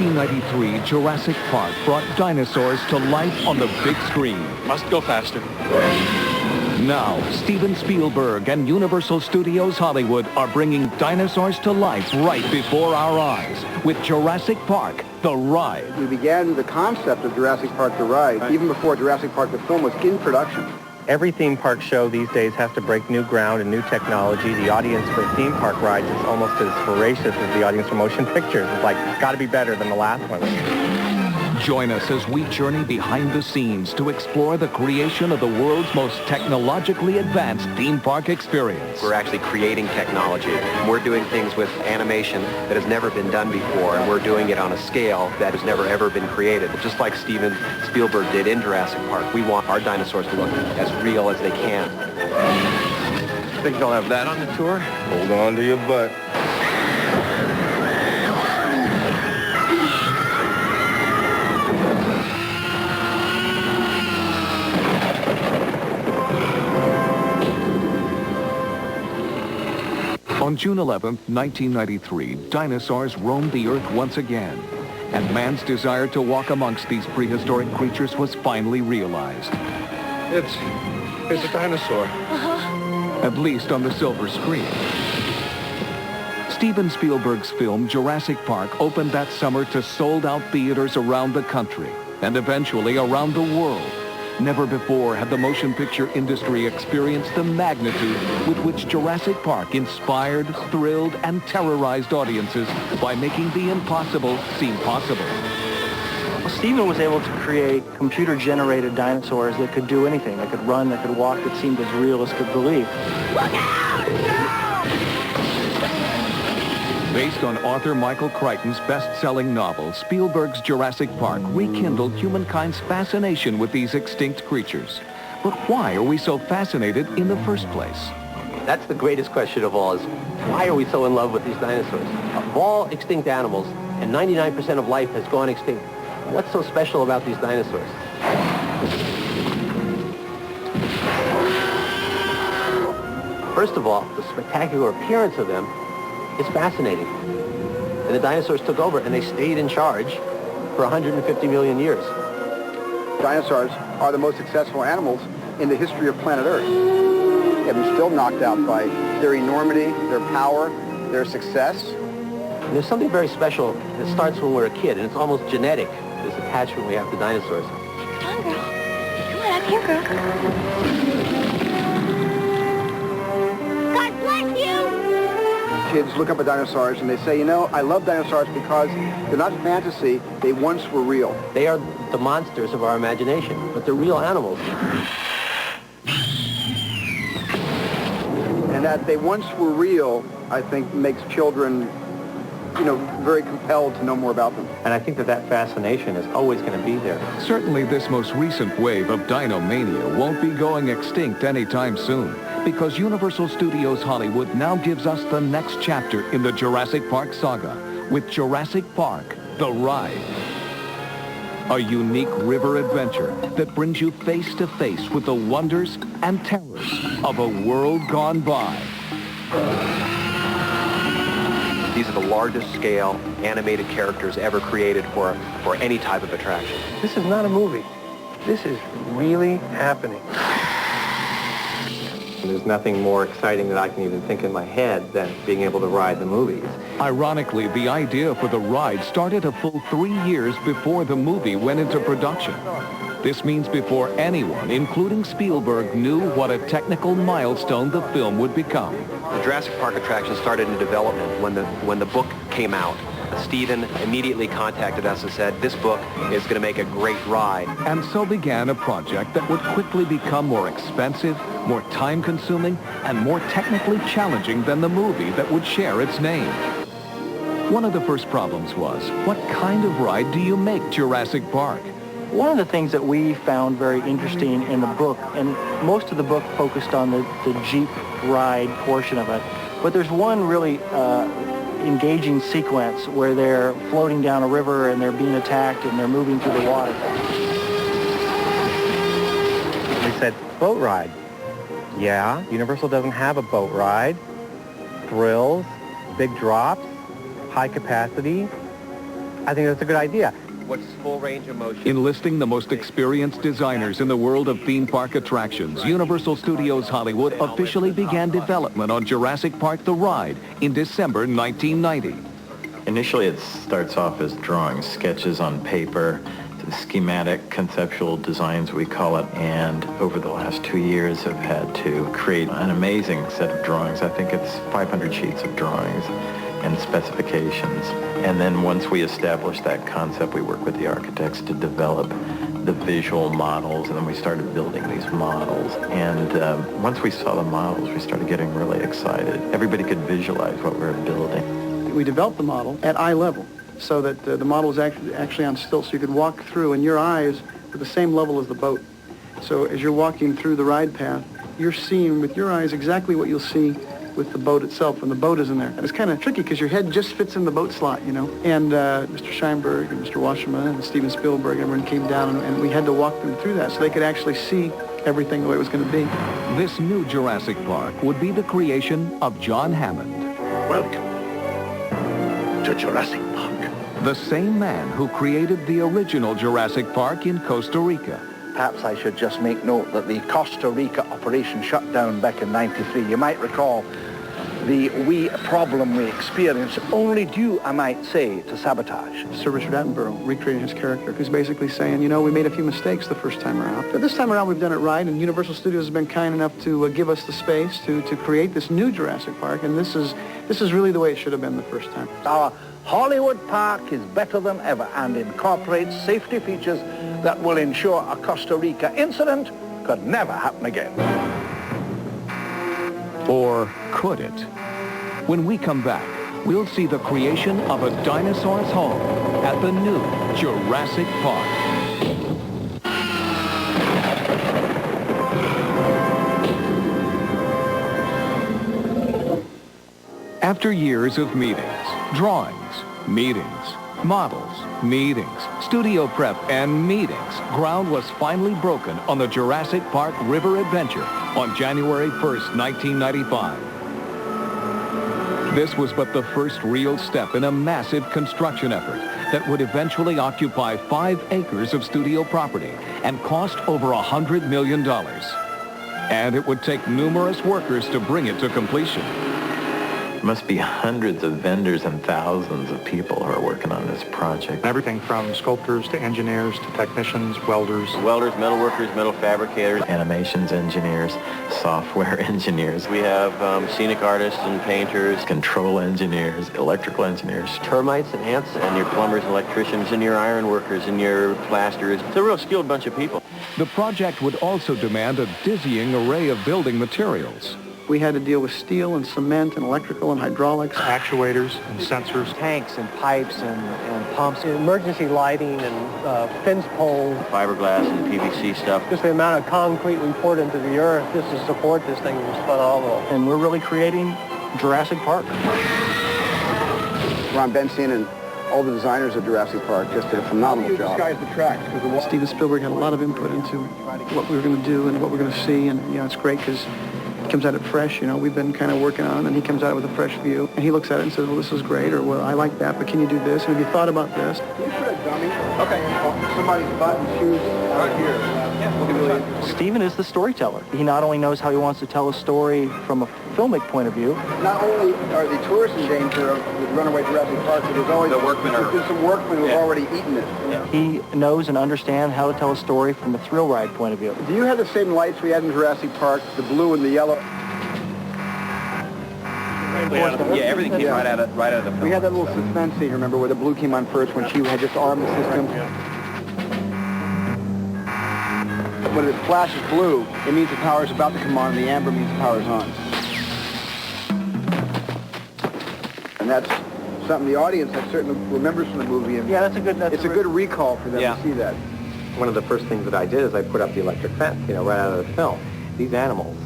1993, Jurassic Park brought dinosaurs to life on the big screen. Must go faster. Now, Steven Spielberg and Universal Studios Hollywood are bringing dinosaurs to life right before our eyes with Jurassic Park, The Ride. We began the concept of Jurassic Park, The Ride, even before Jurassic Park, the film, was in production. Every theme park show these days has to break new ground and new technology. The audience for theme park rides is almost as voracious as the audience for motion pictures. It's like, got to be better than the last one. Join us as we journey behind the scenes to explore the creation of the world's most technologically advanced theme park experience. We're actually creating technology. We're doing things with animation that has never been done before, and we're doing it on a scale that has never ever been created. Just like Steven Spielberg did in Jurassic Park, we want our dinosaurs to look as real as they can. Think they'll have that on the tour? Hold on to your butt. On June 11, 1993, dinosaurs roamed the Earth once again, and man's desire to walk amongst these prehistoric creatures was finally realized. It's a dinosaur. At least on the silver screen. Steven Spielberg's film Jurassic Park opened that summer to sold-out theaters around the country, and eventually around the world. Never before had the motion picture industry experienced the magnitude with which Jurassic Park inspired, thrilled, and terrorized audiences by making the impossible seem possible. Well, Steven was able to create computer-generated dinosaurs that could do anything. They could run, they could walk, that seemed as real as could believe. Look out! No! Based on author Michael Crichton's best-selling novel, Spielberg's Jurassic Park rekindled humankind's fascination with these extinct creatures. But why are we so fascinated in the first place? That's the greatest question of all, is why are we so in love with these dinosaurs? Of all extinct animals, and 99% of life has gone extinct, what's so special about these dinosaurs? First of all, the spectacular appearance of them is fascinating. And the dinosaurs took over, and they stayed in charge for 150 million years. Dinosaurs are the most successful animals in the history of planet Earth. They've been still knocked out by their enormity, their power, their success. And there's something very special that starts when we're a kid, and it's almost genetic, this attachment we have to dinosaurs. Come on, girl. Come on up here, girl. God bless you! Kids look up at dinosaurs and they say, you know, I love dinosaurs because they're not fantasy, they once were real. They are the monsters of our imagination, but they're real animals. And that they once were real, I think, makes children, you know, very compelled to know more about them. And I think that that fascination is always going to be there. Certainly this most recent wave of dinomania won't be going extinct anytime soon, because Universal Studios Hollywood now gives us the next chapter in the Jurassic Park saga with Jurassic Park, The Ride. A unique river adventure that brings you face to face with the wonders and terrors of a world gone by. These are the largest scale animated characters ever created for any type of attraction. This is not a movie. This is really happening. There's nothing more exciting that I can even think in my head than being able to ride the movies. Ironically, the idea for the ride started a full 3 years before the movie went into production. This means before anyone, including Spielberg, knew what a technical milestone the film would become. The Jurassic Park attraction started in development when the book came out. Steven immediately contacted us and said, this book is going to make a great ride. And so began a project that would quickly become more expensive, more time-consuming, and more technically challenging than the movie that would share its name. One of the first problems was, what kind of ride do you make Jurassic Park? One of the things that we found very interesting in the book, and most of the book focused on the Jeep ride portion of it, but there's one really engaging sequence where they're floating down a river and they're being attacked and they're moving through the water. They said, boat ride. Yeah, Universal doesn't have a boat ride. Thrills, big drops, high capacity. I think that's a good idea. What's full range of motion? Enlisting the most experienced designers in the world of theme park attractions, Universal Studios Hollywood officially began development on Jurassic Park The Ride in December 1990. Initially, it starts off as drawings, sketches on paper, schematic, conceptual designs, we call it, and over the last 2 years have had to create an amazing set of drawings. I think it's 500 sheets of drawings and specifications. And then once we establish that concept, we work with the architects to develop the visual models, and then we started building these models. And once we saw the models, we started getting really excited. Everybody could visualize what we were building. We developed the model at eye level, so that the model is actually on stilts, so you could walk through, and your eyes were the same level as the boat. So as you're walking through the ride path, you're seeing with your eyes exactly what you'll see with the boat itself when the boat is in there. And it's kind of tricky because your head just fits in the boat slot, you know. And Mr. Scheinberg and Mr. Wasserman and Steven Spielberg, everyone came down, and we had to walk them through that so they could actually see everything the way it was going to be. This new Jurassic Park would be the creation of John Hammond. Welcome to Jurassic Park. The same man who created the original Jurassic Park in Costa Rica. Perhaps I should just make note that the Costa Rica operation shut down back in '93. You might recall the wee problem we experienced, only due, I might say, to sabotage. Sir Richard Attenborough recreating his character, who's basically saying, you know, we made a few mistakes the first time around. But this time around we've done it right, and Universal Studios has been kind enough to give us the space to create this new Jurassic Park, and this is really the way it should have been the first time. Our Hollywood Park is better than ever and incorporates safety features that will ensure a Costa Rica incident could never happen again. Or could it? When we come back, we'll see the creation of a dinosaur's home at the new Jurassic Park. After years of meetings, drawings, meetings, models, meetings, studio prep, and meetings, ground was finally broken on the Jurassic Park River Adventure on January 1st, 1995. This was but the first real step in a massive construction effort that would eventually occupy 5 acres of studio property and cost over $100 million. And it would take numerous workers to bring it to completion. There must be hundreds of vendors and thousands of people who are working on this project. Everything from sculptors to engineers to technicians, welders. Welders, metalworkers, metal fabricators. Animations engineers, software engineers. We have scenic artists and painters. Control engineers, electrical engineers. Termites and ants, and your plumbers, electricians, and your iron workers, and your plasterers. It's a real skilled bunch of people. The project would also demand a dizzying array of building materials. We had to deal with steel and cement and electrical and hydraulics. Actuators and sensors. Tanks and pipes and pumps, emergency lighting and fence poles. Fiberglass and PVC stuff. Just the amount of concrete we poured into the earth just to support this thing was phenomenal. And we're really creating Jurassic Park. Ron Bernstein and all the designers of Jurassic Park just did a phenomenal job. The tracks, Steven Spielberg had a lot of input into what we were going to do and what we're going to see, and you know, it's great because he comes at it fresh, you know, we've been kind of working on it, and he comes at it with a fresh view, and he looks at it and says, well, this is great, or well, I like that, but can you do this? And have you thought about this? Can you put a dummy? Okay. Somebody's butt and shoes right here. Steven is the storyteller. He not only knows how he wants to tell a story from a filmic point of view. Not only are the tourists in danger of the runaway Jurassic Park, but there's always there's some workmen who've already eaten it. Yeah. He knows and understands how to tell a story from a thrill ride point of view. Do you have the same lights we had in Jurassic Park, the blue and the yellow? Yeah, everything came right out of the film. We had that little suspense scene, remember, where the blue came on first when she had just armed the system. When it flashes blue, it means the power is about to come on, and the amber means the power is on. And that's something the audience has certainly remembers from the movie. And yeah, that's a good. It's a good recall for them to see that. One of the first things that I did is I put up the electric fence, you know, right out of the film. These animals,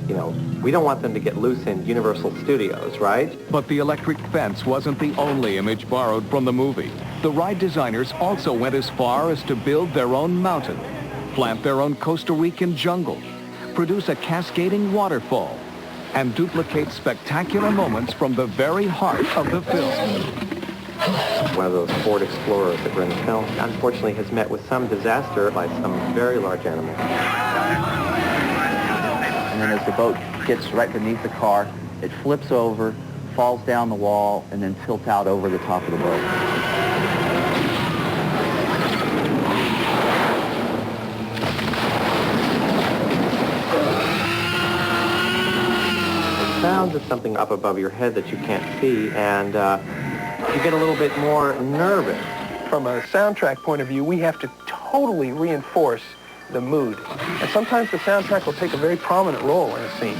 you know, we don't want them to get loose in Universal Studios, right? But the electric fence wasn't the only image borrowed from the movie. The ride designers also went as far as to build their own mountain, plant their own Costa Rican jungle, produce a cascading waterfall, and duplicate spectacular moments from the very heart of the film. One of those Ford Explorers that were in the film, unfortunately has met with some disaster by some very large animals. And then as the boat gets right beneath the car, it flips over, falls down the wall, and then tilts out over the top of the boat. Sound is something up above your head that you can't see, and you get a little bit more nervous. From a soundtrack point of view, we have to totally reinforce the mood. And sometimes the soundtrack will take a very prominent role in a scene.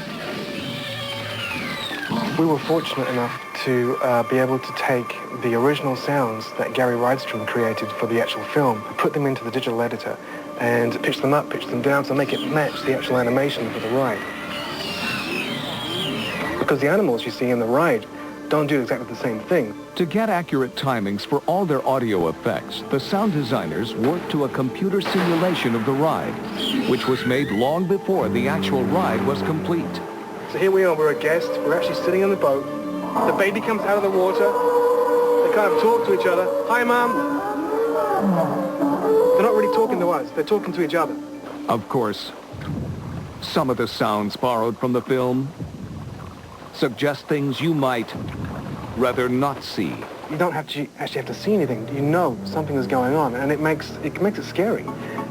We were fortunate enough to be able to take the original sounds that Gary Rydstrom created for the actual film, put them into the digital editor, and pitch them up, pitch them down to make it match the actual animation for the ride. Because the animals you see in the ride don't do exactly the same thing. To get accurate timings for all their audio effects, the sound designers worked to a computer simulation of the ride, which was made long before the actual ride was complete. So here we are, we're a guest, we're actually sitting on the boat. The baby comes out of the water, they kind of talk to each other. Hi, Mum. They're not really talking to us, they're talking to each other. Of course, some of the sounds borrowed from the film suggest things you might rather not see. You don't actually have to see anything. You know something is going on, and it makes it scary.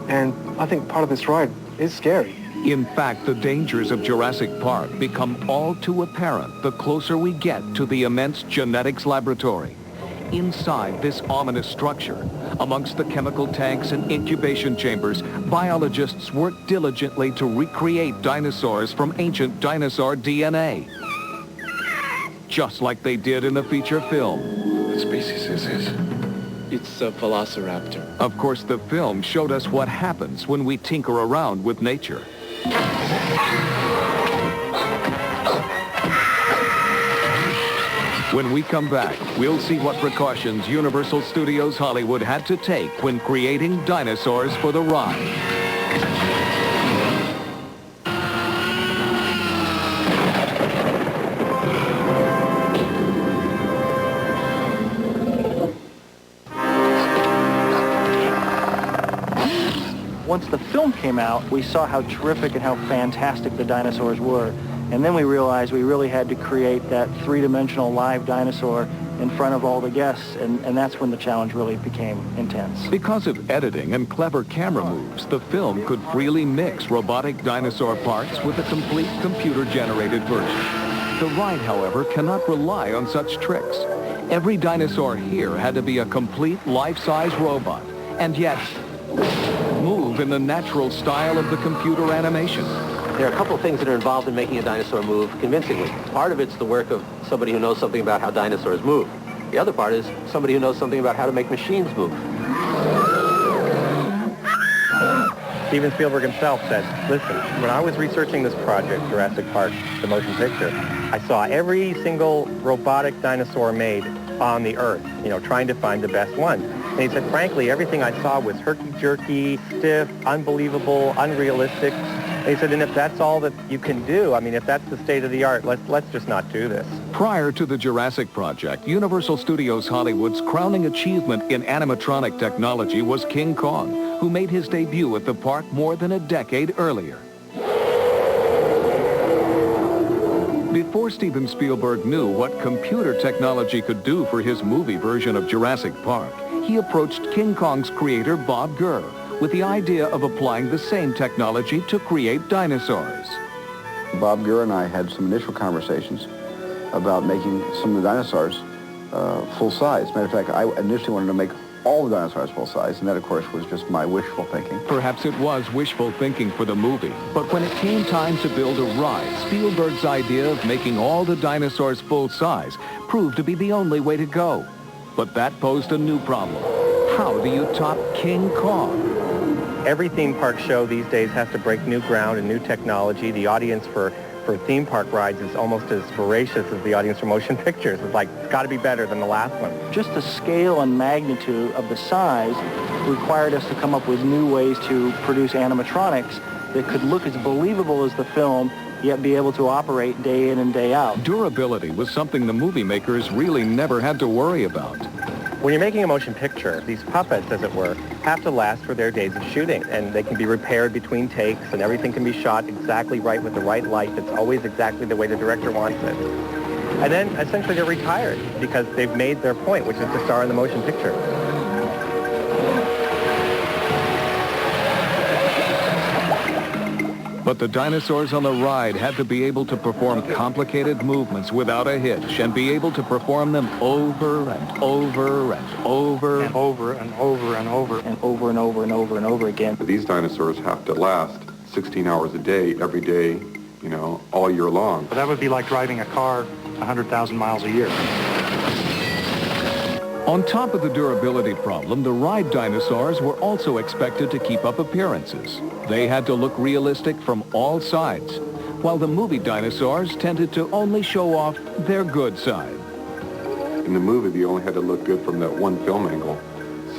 And I think part of this ride is scary. In fact, the dangers of Jurassic Park become all too apparent the closer we get to the immense genetics laboratory. Inside this ominous structure, amongst the chemical tanks and incubation chambers, biologists work diligently to recreate dinosaurs from ancient dinosaur DNA. Just like they did in the feature film. What species is this? It's a velociraptor. Of course, the film showed us what happens when we tinker around with nature. When we come back, we'll see what precautions Universal Studios Hollywood had to take when creating dinosaurs for the ride. Once the film came out, we saw how terrific and how fantastic the dinosaurs were. And then we realized we really had to create that three-dimensional live dinosaur in front of all the guests, and that's when the challenge really became intense. Because of editing and clever camera moves, the film could freely mix robotic dinosaur parts with a complete computer-generated version. The ride, however, cannot rely on such tricks. Every dinosaur here had to be a complete life-size robot, and yet move in the natural style of the computer animation. There are a couple of things that are involved in making a dinosaur move convincingly. Part of it's the work of somebody who knows something about how dinosaurs move. The other part is somebody who knows something about how to make machines move. Steven Spielberg himself said, listen, when I was researching this project, Jurassic Park, the motion picture, I saw every single robotic dinosaur made on the Earth, trying to find the best one. And he said, frankly, everything I saw was herky-jerky, stiff, unbelievable, unrealistic. And he said, and if that's all that you can do, if that's the state of the art, let's just not do this. Prior to the Jurassic Project, Universal Studios Hollywood's crowning achievement in animatronic technology was King Kong, who made his debut at the park more than a decade earlier. Before Steven Spielberg knew what computer technology could do for his movie version of Jurassic Park, he approached King Kong's creator, Bob Gurr, with the idea of applying the same technology to create dinosaurs. Bob Gurr and I had some initial conversations about making some of the dinosaurs full-size. Matter of fact, I initially wanted to make all the dinosaurs full-size, and that, of course, was just my wishful thinking. Perhaps it was wishful thinking for the movie, but when it came time to build a ride, Spielberg's idea of making all the dinosaurs full-size proved to be the only way to go. But that posed a new problem. How do you top King Kong? Every theme park show these days has to break new ground and new technology. The audience for theme park rides is almost as voracious as the audience for motion pictures. It's got to be better than the last one. Just the scale and magnitude of the size required us to come up with new ways to produce animatronics that could look as believable as the film, yet be able to operate day in and day out. Durability was something the movie makers really never had to worry about. When you're making a motion picture, these puppets, as it were, have to last for their days of shooting, and they can be repaired between takes, and everything can be shot exactly right with the right light. It's always exactly the way the director wants it. And then, essentially, they're retired because they've made their point, which is to star in the motion picture. But the dinosaurs on the ride had to be able to perform complicated movements without a hitch and be able to perform them over and over and over and over and over and over and over and over and over and over again. These dinosaurs have to last 16 hours a day, every day, you know, all year long. But that would be like driving a car 100,000 miles a year. On top of the durability problem, the ride dinosaurs were also expected to keep up appearances. They had to look realistic from all sides, while the movie dinosaurs tended to only show off their good side. In the movie, they only had to look good from that one film angle.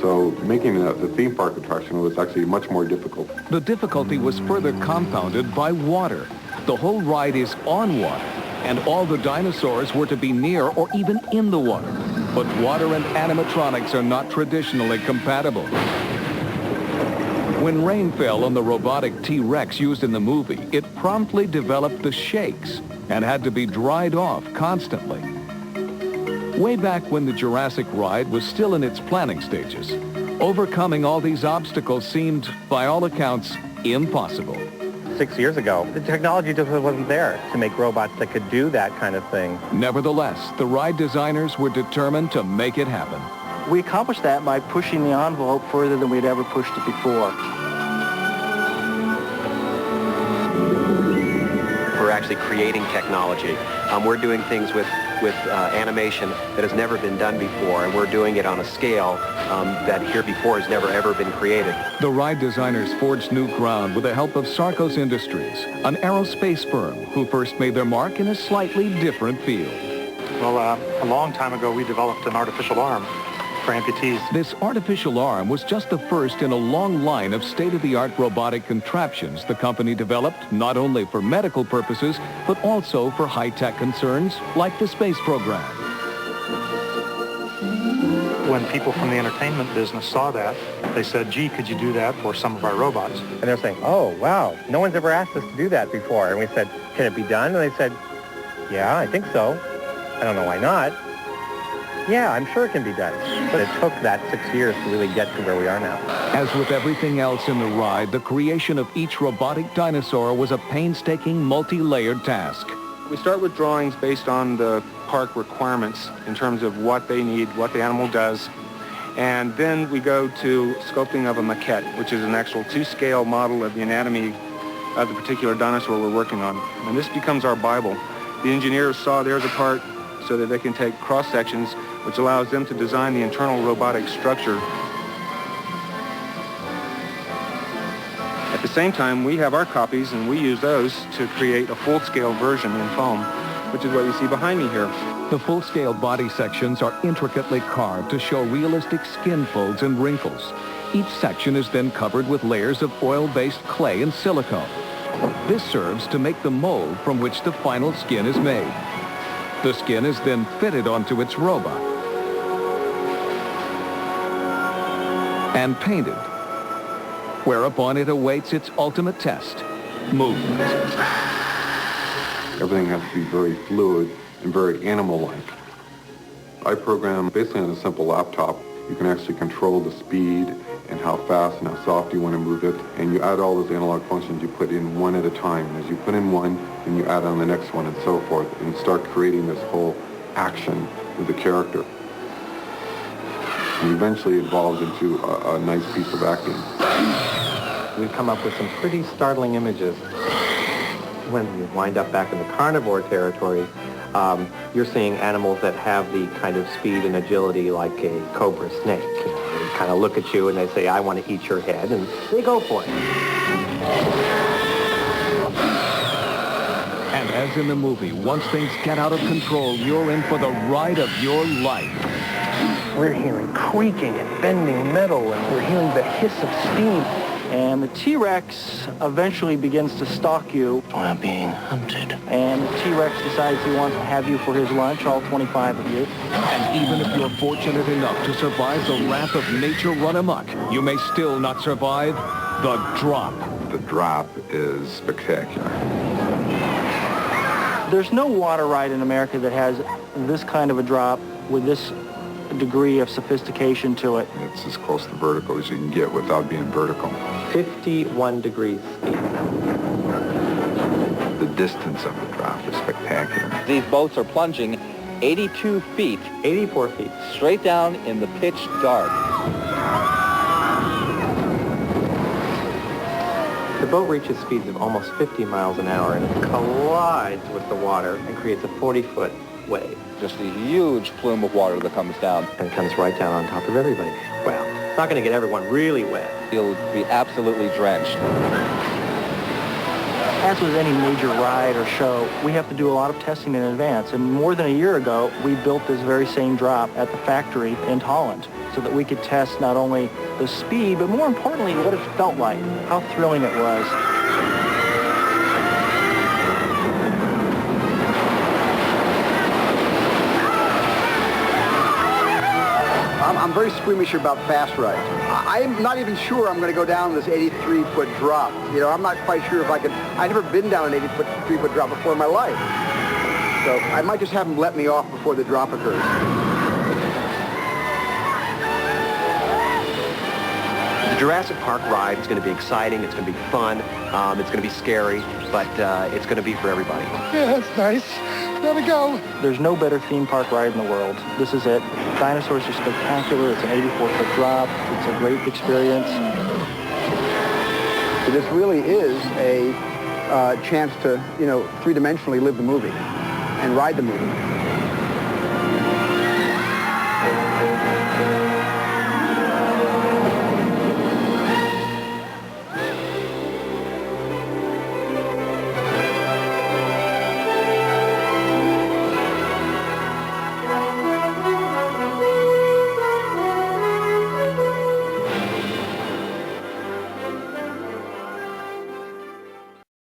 So making the theme park attraction was actually much more difficult. The difficulty was further compounded by water. The whole ride is on water, and all the dinosaurs were to be near or even in the water. But water and animatronics are not traditionally compatible. When rain fell on the robotic T-Rex used in the movie, it promptly developed the shakes and had to be dried off constantly. Way back when the Jurassic ride was still in its planning stages, overcoming all these obstacles seemed, by all accounts, impossible. 6 years ago, the technology just wasn't there to make robots that could do that kind of thing. Nevertheless, the ride designers were determined to make it happen. We accomplished that by pushing the envelope further than we'd ever pushed it before. We're actually creating technology. We're doing things with animation that has never been done before, and we're doing it on a scale that heretofore has never ever been created. The ride designers forged new ground with the help of Sarcos Industries, an aerospace firm who first made their mark in a slightly different field. Well, a long time ago, we developed an artificial arm for amputees. This artificial arm was just the first in a long line of state-of-the-art robotic contraptions the company developed not only for medical purposes, but also for high-tech concerns like the space program. When people from the entertainment business saw that, they said, gee, could you do that for some of our robots? And they're saying, oh, wow, no one's ever asked us to do that before. And we said, can it be done? And they said, yeah, I think so. I don't know why not. Yeah, I'm sure it can be done. But it took that 6 years to really get to where we are now. As with everything else in the ride, the creation of each robotic dinosaur was a painstaking, multi-layered task. We start with drawings based on the park requirements in terms of what they need, what the animal does. And then we go to sculpting of a maquette, which is an actual 2-scale model of the anatomy of the particular dinosaur we're working on. And this becomes our Bible. The engineers saw theirs apart so that they can take cross-sections, which allows them to design the internal robotic structure. At the same time, we have our copies, and we use those to create a full-scale version in foam, which is what you see behind me here. The full-scale body sections are intricately carved to show realistic skin folds and wrinkles. Each section is then covered with layers of oil-based clay and silicone. This serves to make the mold from which the final skin is made. The skin is then fitted onto its robot and painted, whereupon it awaits its ultimate test, movement. Everything has to be very fluid and very animal-like. I program basically on a simple laptop. You can actually control the speed and how fast and how soft you want to move it, and you add all those analog functions. You put in one at a time. As you put in one, then you add on the next one and so forth, and start creating this whole action with the character. And eventually it evolves into a nice piece of acting. We've come up with some pretty startling images. When you wind up back in the carnivore territory, you're seeing animals that have the kind of speed and agility like a cobra snake. They kind of look at you and they say, I want to eat your head, and they go for it. And as in the movie, once things get out of control, you're in for the ride of your life. We're hearing creaking and bending metal, and we're hearing the hiss of steam. And the T-Rex eventually begins to stalk you. We're being hunted. And the T-Rex decides he wants to have you for his lunch, all 25 of you. And even if you're fortunate enough to survive the wrath of nature run amok, you may still not survive the drop. The drop is spectacular. There's no water ride in America that has this kind of a drop with this degree of sophistication to it. It's as close to vertical as you can get without being vertical. 51 degrees feet. The distance of the drop is spectacular. These boats are plunging 82 feet, 84 feet. straight down in the pitch dark. The boat reaches speeds of almost 50 miles an hour and it collides with the water and creates a 40-foot wave. Just a huge plume of water that comes down. And comes right down on top of everybody. Well, it's not going to get everyone really wet. You'll be absolutely drenched. As with any major ride or show, we have to do a lot of testing in advance. And more than a year ago, we built this very same drop at the factory in Holland so that we could test not only the speed, but more importantly, what it felt like, how thrilling it was. I'm very squeamish about fast rides. I'm not even sure I'm going to go down this 83-foot drop. You know, I'm not quite sure if I can. I've never been down an 83-foot drop before in my life. So I might just have them let me off before the drop occurs. The Jurassic Park ride is going to be exciting, it's going to be fun, it's going to be scary, but it's going to be for everybody. Yeah, that's nice. There we go. There's no better theme park ride in the world. This is it. Dinosaurs are spectacular. It's an 84-foot drop. It's a great experience. So this really is a chance to, you know, three-dimensionally live the movie and ride the movie.